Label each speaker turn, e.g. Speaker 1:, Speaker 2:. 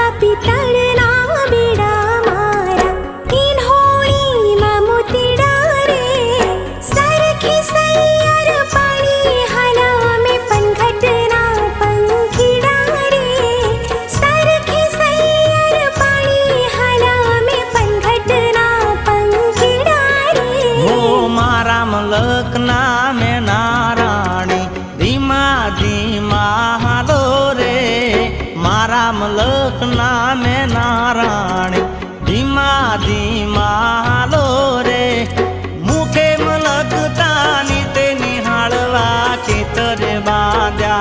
Speaker 1: आवा पितळना बेडा मारा किन्होळीमा मोतीडा रे सारखी सैयर पाणी हाला मे पनघटना पंखीडा रे सारखी सैयर पाणी हाला मे पनघटना पंखीडा रे
Speaker 2: हो मारा मलकना में नाराणी धीमा धीमा हालो रे मारा मलकना में नाराणी धीमा धीमा हालो रे मुखे मलकता नी ते निहाळवा खेतर बांध्या